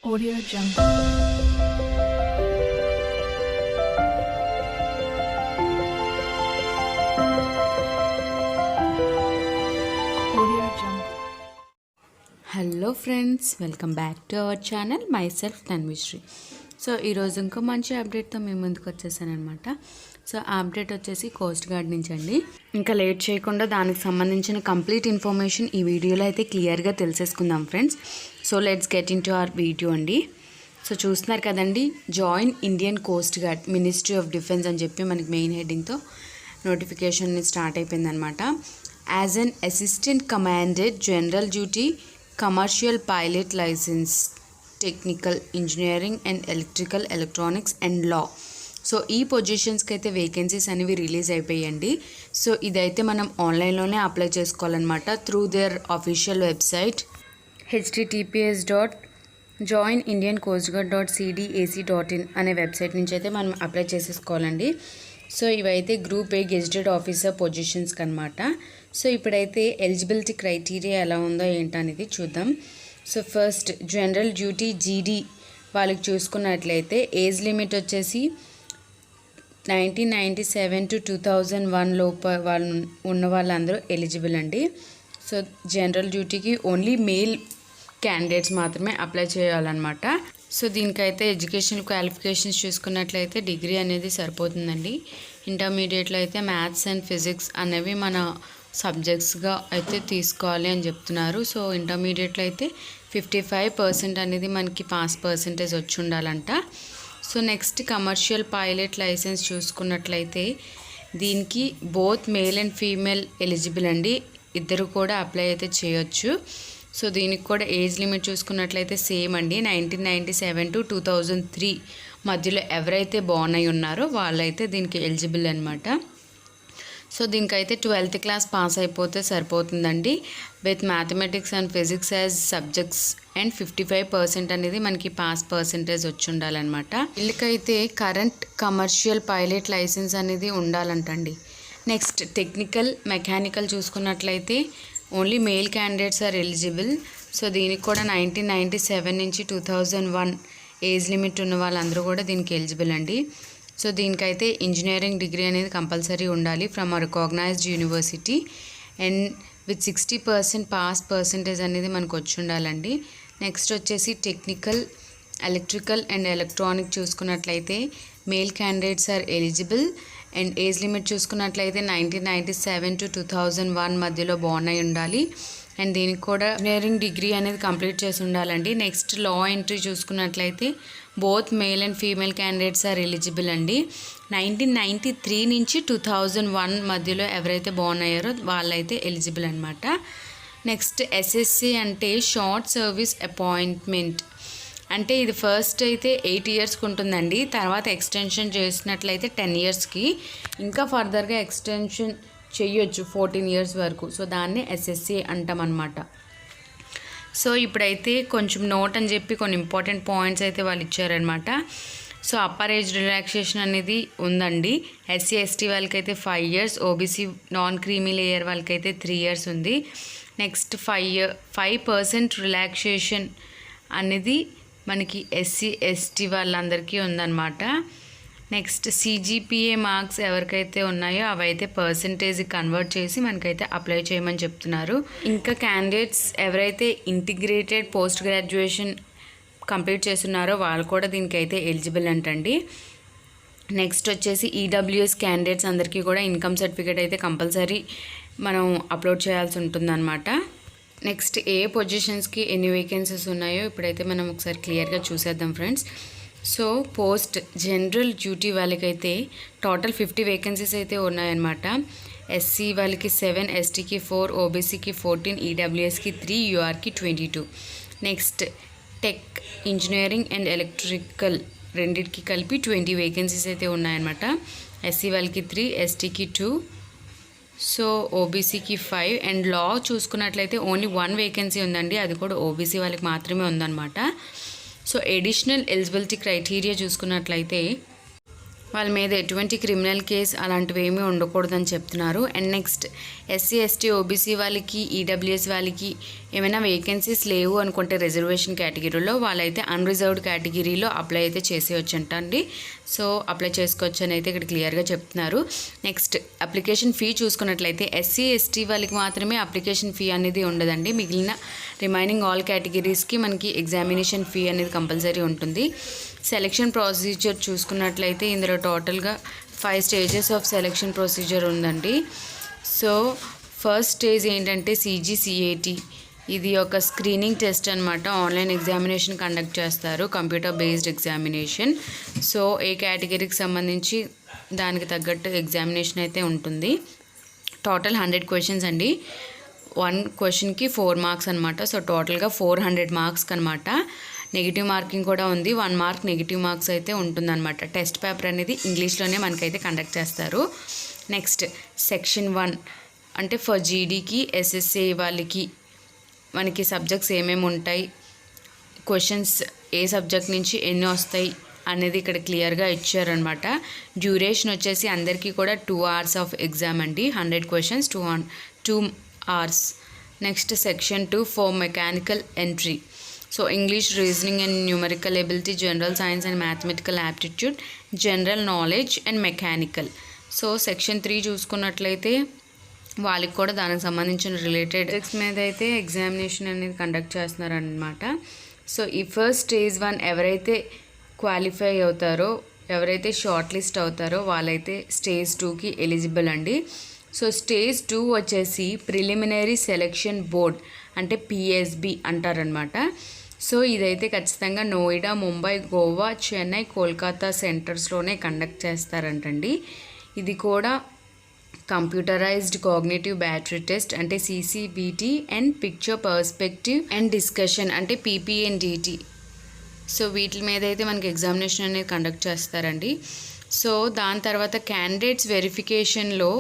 Audio Jungle. Hello friends, welcome back to our channel. Myself Tanvishri. So ఈరోజు ఇంకో మంచి అప్డేట్తో మేము ముందుకు వచ్చేసానమాట. సో ఆ అప్డేట్ వచ్చేసి కోస్ట్ గార్డ్ నుంచి అండి. ఇంకా లేట్ చేయకుండా దానికి సంబంధించిన కంప్లీట్ ఇన్ఫర్మేషన్ ఈ వీడియోలో అయితే క్లియర్గా తెలిసేసుకుందాం friends. So let's get into our video అండి. సో చూస్తున్నారు కదండి, join Indian coast guard ministry of defence అని చెప్పి మనకి మెయిన్ హెడ్డింగ్తో నోటిఫికేషన్ స్టార్ట్ అయిపోయిందనమాట. As an assistant commandant general duty, commercial pilot licence, technical engineering and electrical, electronics and law. So ఈ పొజిషన్స్కి అయితే వేకెన్సీస్ అనేవి రిలీజ్ అయిపోయాయండి. సో ఇదైతే మనం ఆన్లైన్లోనే అప్లై చేసుకోవాలన్నమాట through there official website https://joinindiancoastguard.cdac.in అనే వెబ్సైట్ నుంచి అయితే మనం అప్లై చేసేసుకోవాలండి. సో ఇవైతే గ్రూప్ ఏ గెజిటెడ్ ఆఫీసర్ పొజిషన్స్కి అనమాట. సో ఇప్పుడైతే ఎలిజిబిలిటీ క్రైటీరియా ఎలా ఉందో ఏంటనేది చూద్దాం. సో ఫస్ట్ జనరల్ డ్యూటీ జీడీ వాళ్ళకి చూసుకున్నట్లయితే ఏజ్ లిమిట్ వచ్చేసి 1997 to 2001 లోపు వాళ్ళు ఉన్న వాళ్ళందరూ ఎలిజిబుల్ అండి. సో జనరల్ డ్యూటీకి ఓన్లీ మేల్ క్యాండిడేట్స్ మాత్రమే అప్లై చేయాలన్నమాట. సో దీనికైతే ఎడ్యుకేషనల్ క్వాలిఫికేషన్స్ చూసుకున్నట్లయితే డిగ్రీ అనేది సరిపోతుందండి. ఇంటర్మీడియట్లో అయితే మ్యాథ్స్ అండ్ ఫిజిక్స్ అనేవి మన సబ్జెక్ట్స్గా అయితే తీసుకోవాలి అని చెప్తున్నారు. సో ఇంటర్మీడియట్లో అయితే 55% అనేది మనకి పాస్ పర్సంటేజ్ వచ్చి ఉండాలంట. So next commercial pilot licence చూసుకున్నట్లయితే దీనికి both male and female eligible అండి. ఇద్దరు కూడా అప్లై అయితే చేయొచ్చు. సో దీనికి కూడా ఏజ్ లిమిట్ చూసుకున్నట్లయితే సేమ్ అండి, 1997 to 2003 మధ్యలో ఎవరైతే బార్న్ అయి ఉన్నారో వాళ్ళైతే దీనికి ఎలిజిబుల్ అనమాట. సో దీనికైతే 12th క్లాస్ పాస్ అయిపోతే సరిపోతుందండి, with mathematics and physics as subjects and 55% అనేది మనకి పాస్ పర్సంటేజ్ వచ్చి ఉండాలన్నమాట. వీళ్ళకైతే కరెంట్ కమర్షియల్ పైలట్ లైసెన్స్ అనేది ఉండాలంటండి. నెక్స్ట్ టెక్నికల్ మెకానికల్ చూసుకున్నట్లయితే only male candidates are eligible. So దీనికి కూడా 1997 నుంచి 2001 ఏజ్ లిమిట్ ఉన్న వాళ్ళందరూ కూడా దీనికి ఎలిజిబుల్ అండి. సో దీనికైతే ఇంజనీరింగ్ డిగ్రీ అనేది కంపల్సరీ ఉండాలి from a recognised university and with 60% pass percentage అనేది మనకు వచ్చి ఉండాలండి. నెక్స్ట్ వచ్చేసి టెక్నికల్, ఎలక్ట్రికల్ అండ్ ఎలక్ట్రానిక్ చూసుకున్నట్లయితే male candidates are eligible and age limit చూసుకున్నట్లయితే 1997 to 2001 మధ్యలో బార్న్ అయి ఉండాలి అండ్ దీనికి కూడా ఇంజనీరింగ్ డిగ్రీ అనేది కంప్లీట్ చేసి ఉండాలండి. నెక్స్ట్ లా ఎంట్రీ చూసుకున్నట్లయితే both male and female candidates are eligible అండి. 1993 నుంచి 2001 మధ్యలో ఎవరైతే బార్న్ అయ్యారో వాళ్ళైతే ఎలిజిబుల్ అనమాట. నెక్స్ట్ ఎస్ఎస్సి అంటే షార్ట్ సర్వీస్ అపాయింట్మెంట్, అంటే ఇది ఫస్ట్ అయితే 8 yearsకి ఉంటుందండి. తర్వాత ఎక్స్టెన్షన్ చేసినట్లయితే 10 yearsకి, ఇంకా ఫర్దర్గా ఎక్స్టెన్షన్ చేయొచ్చు 14 years వరకు. సో దాన్ని ఎస్ఎస్సి అంటామన్నమాట. సో ఇప్పుడైతే కొంచెం నోట్ అని చెప్పి కొన్ని ఇంపార్టెంట్ పాయింట్స్ అయితే వాళ్ళు ఇచ్చారనమాట. సో అప్పర్ ఏజ్ రిలాక్సేషన్ అనేది ఉందండి. ఎస్సీ ఎస్టీ వాళ్ళకైతే 5 years, OBC non creamy layer వాళ్ళకైతే 3 years ఉంది. నెక్స్ట్ 5% రిలాక్సేషన్ అనేది మనకి ఎస్సీ ఎస్టీ వాళ్ళందరికీ ఉందన్నమాట. నెక్స్ట్ సిజిపిఏ మార్క్స్ ఎవరికైతే ఉన్నాయో అవైతే పర్సంటేజ్ కన్వర్ట్ చేసి మనకైతే అప్లై చేయమని చెప్తున్నారు. ఇంకా క్యాండిడేట్స్ ఎవరైతే ఇంటిగ్రేటెడ్ పోస్ట్ గ్రాడ్యుయేషన్ కంప్లీట్ చేస్తున్నారో వాళ్ళు కూడా దీనికైతే ఎలిజిబుల్ అంటండి. నెక్స్ట్ వచ్చేసి ఈడబ్ల్యూఎస్ క్యాండిడేట్స్ అందరికీ కూడా ఇన్కమ్ సర్టిఫికేట్ అయితే కంపల్సరీ మనం అప్లోడ్ చేయాల్సి ఉంటుందన్నమాట. నెక్స్ట్ ఏ పొజిషన్స్కి ఎన్ని వేకెన్సీస్ ఉన్నాయో ఇప్పుడైతే మనం ఒకసారి క్లియర్గా చూసేద్దాం friends. So post general duty వాళ్ళకైతే టోటల్ 50 వేకెన్సీస్ అయితే ఉన్నాయన్నమాట. ఎస్సీ వాళ్ళకి 7, ఎస్టీకి 4, ఓబీసీకి 14, ఈడబ్ల్యూఎస్కి 3, యూఆర్కి 22. Next tech, engineering and electrical రెండింటికి కలిపి 20 వేకెన్సీస్ అయితే ఉన్నాయన్నమాట. ఎస్సీ వాళ్ళకి 3, ఎస్టీకి 2, సో ఓబీసీకి 5 అండ్ లా చూసుకున్నట్లయితే ఓన్లీ 1 వేకెన్సీ ఉందండి, అది కూడా ఓబీసీ వాళ్ళకి మాత్రమే ఉందన్నమాట. సో ఎడిషనల్ ఎలిజిబిలిటీ క్రైటీరియా చూసుకున్నట్లయితే వాళ్ళ మీద ఎటువంటి క్రిమినల్ కేస్ అలాంటివి ఏమీ ఉండకూడదని చెప్తున్నారు. And next SC ST OBC వాళ్ళకి ఈడబ్ల్యూఎస్ వాళ్ళకి ఏమైనా వేకెన్సీస్ లేవు అనుకుంటే రిజర్వేషన్ కేటగిరీలో వాళ్ళైతే అన్రిజర్వ్డ్ కేటగిరీలో అప్లై అయితే చేసేయచ్చంట అండి. సో అప్లై చేసుకోవచ్చు అని అయితే ఇక్కడ క్లియర్గా చెప్తున్నారు. నెక్స్ట్ అప్లికేషన్ ఫీ చూసుకున్నట్లయితే ఎస్సీ ఎస్టీ వాళ్ళకి మాత్రమే అప్లికేషన్ ఫీ అనేది ఉండదండి. మిగిలిన రిమైనింగ్ ఆల్ కేటగిరీస్కి మనకి ఎగ్జామినేషన్ ఫీ అనేది కంపల్సరీ ఉంటుంది. సెలెక్షన్ ప్రొసీజర్ చూసుకున్నట్లయితే ఇందులో టోటల్గా 5 స్టేజెస్ ఆఫ్ సెలెక్షన్ ప్రొసీజర్ ఉందండి. సో ఫస్ట్ స్టేజ్ ఏంటంటే CGCAT, ఇది ఒక స్క్రీనింగ్ టెస్ట్ అనమాట. ఆన్లైన్ ఎగ్జామినేషన్ కండక్ట్ చేస్తారు, కంప్యూటర్ బేస్డ్ ఎగ్జామినేషన్. సో ఏ కేటగిరీకి సంబంధించి దానికి తగ్గట్టు ఎగ్జామినేషన్ అయితే ఉంటుంది. టోటల్ 100 క్వశ్చన్స్ అండి. 1 క్వశ్చన్కి 4 మార్క్స్ అనమాట. సో టోటల్గా 400 మార్క్స్కి అనమాట. నెగిటివ్ మార్కింగ్ కూడా ఉంది. 1 మార్క్ నెగిటివ్ మార్క్స్ అయితే ఉంటుందన్నమాట. టెస్ట్ పేపర్ అనేది ఇంగ్లీష్లోనే మనకైతే కండక్ట్ చేస్తారు. నెక్స్ట్ సెక్షన్ 1 అంటే ఫర్ జీడీకి SSA వాళ్ళకి మనకి సబ్జెక్ట్స్ ఏమేమి ఉంటాయి, క్వశ్చన్స్ ఏ సబ్జెక్ట్ నుంచి ఎన్ని వస్తాయి అనేది ఇక్కడ క్లియర్గా ఇచ్చారనమాట. డ్యూరేషన్ వచ్చేసి అందరికీ కూడా 2 hours ఆఫ్ ఎగ్జామ్ అండి. 100 questions 2 hours. Next section 2 for mechanical entry. So English, reasoning and numerical ability, general science and mathematical aptitude, general knowledge and mechanical. So section 3 చూసుకున్నట్లయితే వాళ్ళకి కూడా దానికి సంబంధించిన రిలేటెడ్ సబ్జెక్ట్స్ మీద అయితే ఎగ్జామినేషన్ అనేది కండక్ట్ చేస్తున్నారనమాట. సో ఈ ఫస్ట్ స్టేజ్ 1 ఎవరైతే క్వాలిఫై అవుతారో, ఎవరైతే షార్ట్ లిస్ట్ అవుతారో వాళ్ళైతే స్టేజ్ 2కి ఎలిజిబుల్ అండి. సో స్టేజ్ 2 వచ్చేసి ప్రిలిమినరీ సెలెక్షన్ బోర్డ్ అంటే PSB అంటారనమాట. సో ఇదైతే ఖచ్చితంగా నోయిడా, ముంబై, గోవా, చెన్నై, కోల్కతా సెంటర్స్లోనే కండక్ట్ చేస్తారంటండి. ఇది కూడా కంప్యూటరైజ్డ్ కాగ్నిటివ్ బ్యాటరీ టెస్ట్ అంటే CCBT and picture perspective and discussion అంటే PPNDT. సో వీటి మీద అయితే మనకి ఎగ్జామినేషన్ అనేది కండక్ట్ చేస్తారండి. సో దాని తర్వాత క్యాండిడేట్స్ వెరిఫికేషన్లో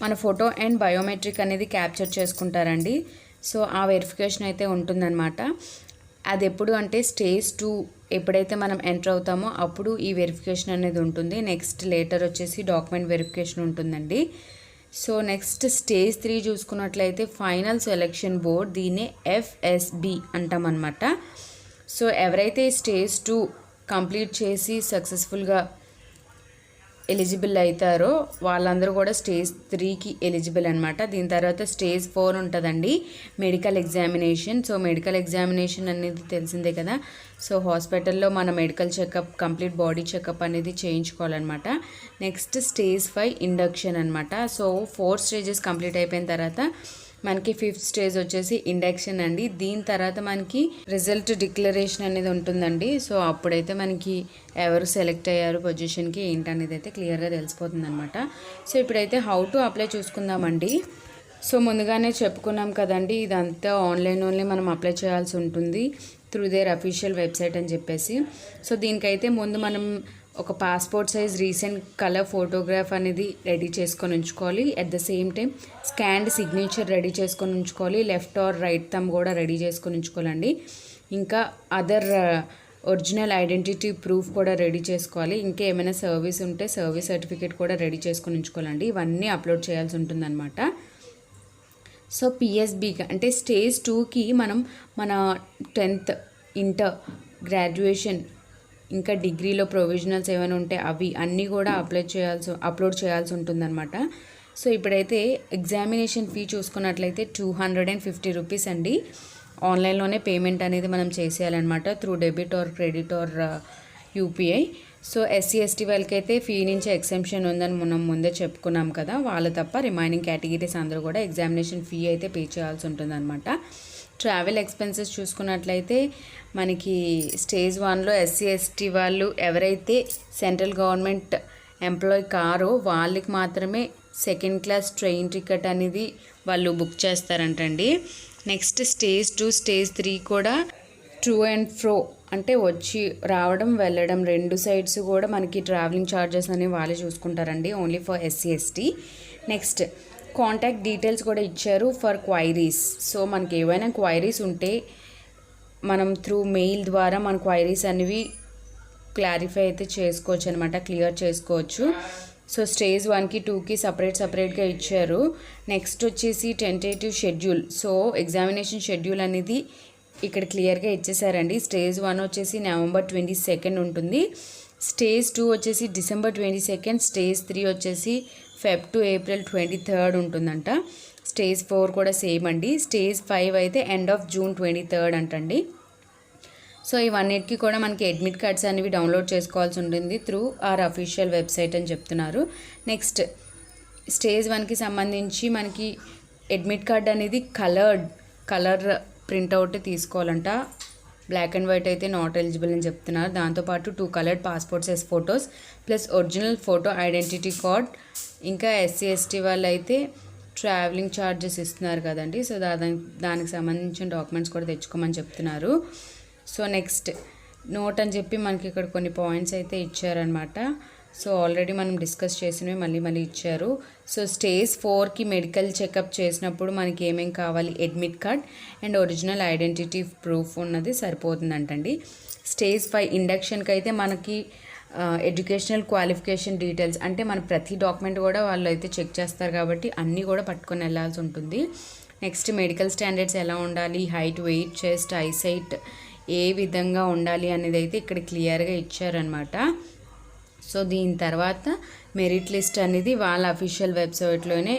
మన ఫోటో అండ్ బయోమెట్రిక్ అనేది క్యాప్చర్ చేసుకుంటారండి. సో ఆ వెరిఫికేషన్ అయితే ఉంటుందన్నమాట. అది ఎప్పుడు అంటే స్టేజ్ 2 ఎప్పుడైతే మనం ఎంటర్ అవుతామో అప్పుడు ఈ వెరిఫికేషన్ అనేది ఉంటుంది. నెక్స్ట్ లేటర్ వచ్చేసి డాక్యుమెంట్ వెరిఫికేషన్ ఉంటుందండి. సో నెక్స్ట్ స్టేజ్ 3 చూసుకున్నట్లయితే ఫైనల్ సెలెక్షన్ బోర్డ్, దీన్నే FSB అంటామన్నమాట. సో ఎవరైతే స్టేజ్ 2 కంప్లీట్ చేసి సక్సెస్ఫుల్గా ఎలిజిబుల్ అవుతారో వాళ్ళందరూ కూడా స్టేజ్ 3కి ఎలిజిబుల్ అనమాట. దీని తర్వాత స్టేజ్ 4 ఉంటుందండి, medical examination. So medical examination అనేది తెలిసిందే కదా. సో హాస్పిటల్లో మన medical checkup, complete body checkup అనేది చేయించుకోవాలన్నమాట. నెక్స్ట్ స్టేజ్ 5 ఇండక్షన్ అనమాట. సో 4 స్టేజెస్ కంప్లీట్ అయిపోయిన తర్వాత మనకి 5th స్టేజ్ వచ్చేసి ఇండక్షన్ అండి. దీని తర్వాత మనకి రిజల్ట్ డిక్లరేషన్ అనేది ఉంటుందండి. సో అప్పుడైతే మనకి ఎవరు సెలెక్ట్ అయ్యారు పొజిషన్కి ఏంటనేది అయితే క్లియర్గా తెలిసిపోతుంది అనమాట. సో ఇప్పుడైతే హౌ టు అప్లై చూసుకుందామండి. సో ముందుగానే చెప్పుకున్నాం కదండి, ఇదంతా ఆన్లైన్ ఓన్లీ మనం అప్లై చేయాల్సి ఉంటుంది త్రూ దేర్ అఫీషియల్ వెబ్సైట్ అని చెప్పేసి. సో దీనికైతే ముందు మనం ఒక passport size recent colour photograph అనేది రెడీ చేసుకొని ఉంచుకోవాలి. At the same time scanned signature ready చేసుకొని ఉంచుకోవాలి. లెఫ్ట్ ఆర్ రైట్ థంబ్ కూడా రెడీ చేసుకొని ఉంచుకోవాలండి. ఇంకా అదర్ ఒరిజినల్ ఐడెంటిటీ ప్రూఫ్ కూడా రెడీ చేసుకోవాలి. ఇంకా ఏమైనా సర్వీస్ ఉంటే సర్వీస్ సర్టిఫికేట్ కూడా రెడీ చేసుకొని ఉంచుకోవాలండి. ఇవన్నీ అప్లోడ్ చేయాల్సి ఉంటుందన్నమాట. సో PSBకి అంటే స్టేజ్ 2కి మనం మన 10th, ఇంటర్, గ్రాడ్యుయేషన్, ఇంకా డిగ్రీలో ప్రొవిజనల్స్ ఏమైనా ఉంటే అవి అన్నీ కూడా అప్లోడ్ చేయాల్సి ఉంటుందన్నమాట. సో ఇప్పుడైతే ఎగ్జామినేషన్ ఫీ చూసుకున్నట్లయితే 250 రూపీస్ అండి. ఆన్లైన్లోనే పేమెంట్ అనేది మనం చేసేయాలన్నమాట through debit or credit or UPI. So SC ST వాళ్ళకైతే ఫీ నుంచి ఎక్సెంప్షన్ ఉందని మనం ముందే చెప్పుకున్నాం కదా, వాళ్ళు తప్ప రిమైనింగ్ కేటగిరీస్ అందరూ కూడా ఎగ్జామినేషన్ ఫీ అయితే పే చేయాల్సి ఉంటుందన్నమాట. ట్రావెల్ ఎక్స్పెన్సెస్ చూసుకున్నట్లయితే మనకి స్టేజ్ 1లో SC ST వాళ్ళు ఎవరైతే సెంట్రల్ గవర్నమెంట్ ఎంప్లాయీ కారో వాళ్ళకి మాత్రమే సెకండ్ క్లాస్ ట్రైన్ టికెట్ అనేది వాళ్ళు బుక్ చేస్తారంటండి. నెక్స్ట్ స్టేజ్ 2, స్టేజ్ 3 కూడా టు అండ్ ఫ్రో అంటే వచ్చి రావడం వెళ్ళడం 2 సైడ్స్ కూడా మనకి ట్రావెలింగ్ ఛార్జెస్ అనేవి వాళ్ళే చూసుకుంటారండి, only for SC ST. Next contact details కూడా ఇచ్చారు ఫర్ క్వైరీస్. సో మనకి ఏవైనా క్వైరీస్ ఉంటే మనం త్రూ మెయిల్ ద్వారా మన క్వైరీస్ అనేవి క్లారిఫై అయితే చేసుకోవచ్చు అనమాట, క్లియర్ చేసుకోవచ్చు. సో స్టేజ్ 1కి 2కి సపరేట్గా ఇచ్చారు. నెక్స్ట్ వచ్చేసి tentative schedule. So examination schedule అనేది ఇక్కడ క్లియర్గా ఇచ్చేసారండి. స్టేజ్ 1 వచ్చేసి November 22 ఉంటుంది. స్టేజ్ 2 వచ్చేసి December 22. స్టేజ్ 3 వచ్చేసి Feb to April 23 ఉంటుందంట. స్టేజ్ 4 కూడా సేమ్ అండి. స్టేజ్ 5 అయితే ఎండ్ ఆఫ్ June 23 అంటండి. సో ఇవన్నిటికీ కూడా మనకి అడ్మిట్ కార్డ్స్ అనేవి డౌన్లోడ్ చేసుకోవాల్సి ఉంటుంది త్రూ ఆర్ అఫీషియల్ వెబ్సైట్ అని చెప్తున్నారు. నెక్స్ట్ స్టేజ్ 1కి సంబంధించి మనకి అడ్మిట్ కార్డ్ అనేది కలర్ ప్రింట్అవుట్ తీసుకోవాలంట. బ్లాక్ అండ్ వైట్ అయితే నాట్ ఎలిజిబుల్ అని చెప్తున్నారు. దాంతోపాటు 2 coloured passport size photos plus original photo identity card. ఇంకా SC/ST వాళ్ళు అయితే ట్రావెలింగ్ ఛార్జెస్ ఇస్తున్నారు కదండి. సో దానికి సంబంధించిన డాక్యుమెంట్స్ కూడా తెచ్చుకోమని చెప్తున్నారు. సో నెక్స్ట్ నోట్ అని చెప్పి మనకి ఇక్కడ కొన్ని పాయింట్స్ అయితే ఇచ్చారనమాట. సో ఆల్రెడీ మనం డిస్కస్ చేసినవి మళ్ళీ ఇచ్చారు. సో స్టేజ్ 4కి మెడికల్ చెకప్ చేసినప్పుడు మనకి ఏమేం కావాలి, admit card and original identity proof ఉన్నది సరిపోతుందంటండి. స్టేజ్ 5 ఇండక్షన్కి అయితే మనకి ఎడ్యుకేషనల్ క్వాలిఫికేషన్ డీటెయిల్స్ అంటే మన ప్రతి డాక్యుమెంట్ కూడా వాళ్ళు అయితే చెక్ చేస్తారు కాబట్టి అన్నీ కూడా పట్టుకొని వెళ్ళాల్సి ఉంటుంది. నెక్స్ట్ మెడికల్ స్టాండర్డ్స్ ఎలా ఉండాలి, హైట్, వెయిట్, చెస్ట్, ఐసైట్ ఏ విధంగా ఉండాలి అనేది అయితే ఇక్కడ క్లియర్గా ఇచ్చారనమాట. సో దీని తర్వాత మెరిట్ లిస్ట్ అనేది వాళ్ళ అఫీషియల్ వెబ్సైట్లోనే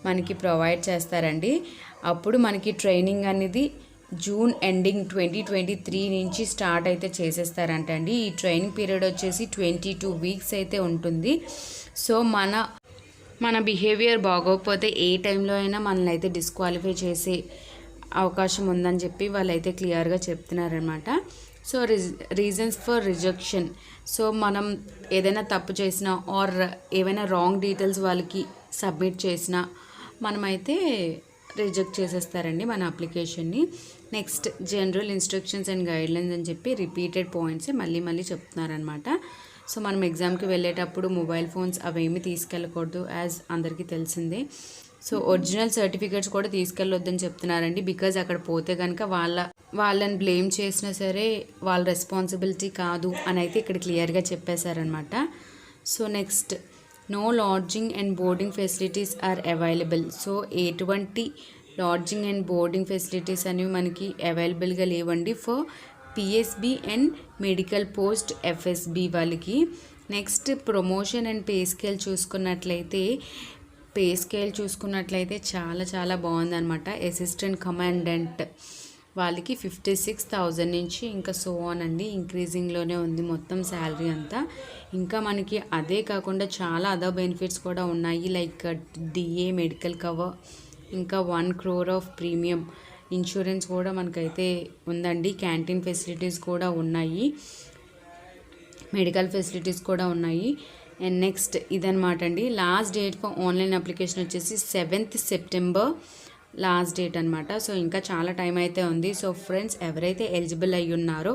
మనకి ప్రొవైడ్ చేస్తారండి. అప్పుడు మనకి ట్రైనింగ్ అనేది జూన్ ఎండింగ్ 2023 నుంచి స్టార్ట్ అయితే చేసేస్తారంటండి. ఈ ట్రైనింగ్ పీరియడ్ వచ్చేసి 22 వీక్స్ అయితే ఉంటుంది. సో మన బిహేవియర్ బాగోకపోతే ఏ టైంలో అయినా మనల్ని అయితే డిస్క్వాలిఫై చేసే అవకాశం ఉందని చెప్పి వాళ్ళైతే క్లియర్గా చెప్తున్నారనమాట. So reasons for rejection. So మనం ఏదైనా తప్పు చేసినా ఆర్ ఏవైనా రాంగ్ డీటెయిల్స్ వాళ్ళకి సబ్మిట్ చేసినా మనమైతే రిజెక్ట్ చేసేస్తారండి మన అప్లికేషన్ని. Next general instructions and guidelines అని చెప్పి రిపీటెడ్ పాయింట్సే మళ్ళీ చెప్తున్నారనమాట. సో మనం ఎగ్జామ్కి వెళ్ళేటప్పుడు మొబైల్ ఫోన్స్ అవేమీ తీసుకెళ్ళకూడదు, యాజ్ అందరికీ తెలిసిందే. సో ఒరిజినల్ సర్టిఫికేట్స్ కూడా తీసుకెళ్ళొద్దని చెప్తున్నారండి. బికాజ్ అక్కడ పోతే కనుక వాళ్ళని బ్లేమ్ చేసినా సరే వాళ్ళ రెస్పాన్సిబిలిటీ కాదు అని అయితే ఇక్కడ క్లియర్గా చెప్పేశారనమాట. So next no lodging and boarding facilities are available. So ఎటువంటి లాడ్జింగ్ అండ్ బోర్డింగ్ ఫెసిలిటీస్ అనేవి మనకి అవైలబుల్గా లేవండి for PSB and medical post FSB వాళ్ళకి. Next promotion and pay scale చూసుకున్నట్లయితే చాలా బాగుందన్నమాట. అసిస్టెంట్ కమాండెంట్ వాళ్ళకి 56,000 నుంచి ఇంకా సో ఆన్ అండి, ఇంక్రీజింగ్లోనే ఉంది మొత్తం శాలరీ అంతా. ఇంకా మనకి అదే కాకుండా చాలా అదర్ బెనిఫిట్స్ కూడా ఉన్నాయి, లైక్ DA మెడికల్ కవర్, ఇంకా 1 crore ఆఫ్ ప్రీమియం ఇన్సూరెన్స్ కూడా మనకైతే ఉందండి. క్యాంటీన్ ఫెసిలిటీస్ కూడా ఉన్నాయి, మెడికల్ ఫెసిలిటీస్ కూడా ఉన్నాయి. అండ్ నెక్స్ట్ ఇదనమాట అండి. Last date for online application వచ్చేసి 7th September లాస్ట్ డేట్ అనమాట. సో ఇంకా చాలా టైం అయితే ఉంది. సో ఫ్రెండ్స్, ఎవరైతే ఎలిజిబుల్ అయ్యి ఉన్నారో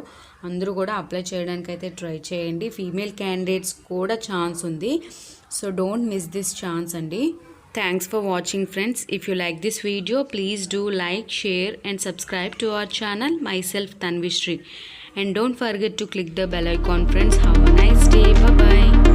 అందరూ కూడా అప్లై చేయడానికి అయితే ట్రై చేయండి. ఫీమేల్ క్యాండిడేట్స్ కూడా ఛాన్స్ ఉంది. So don't miss this chance అండి. Thanks for watching friends. If you like this video, please do like, share and subscribe to our channel. Myself Tanvishri. And don't forget to click the bell icon friends. Have a nice day. Bye bye.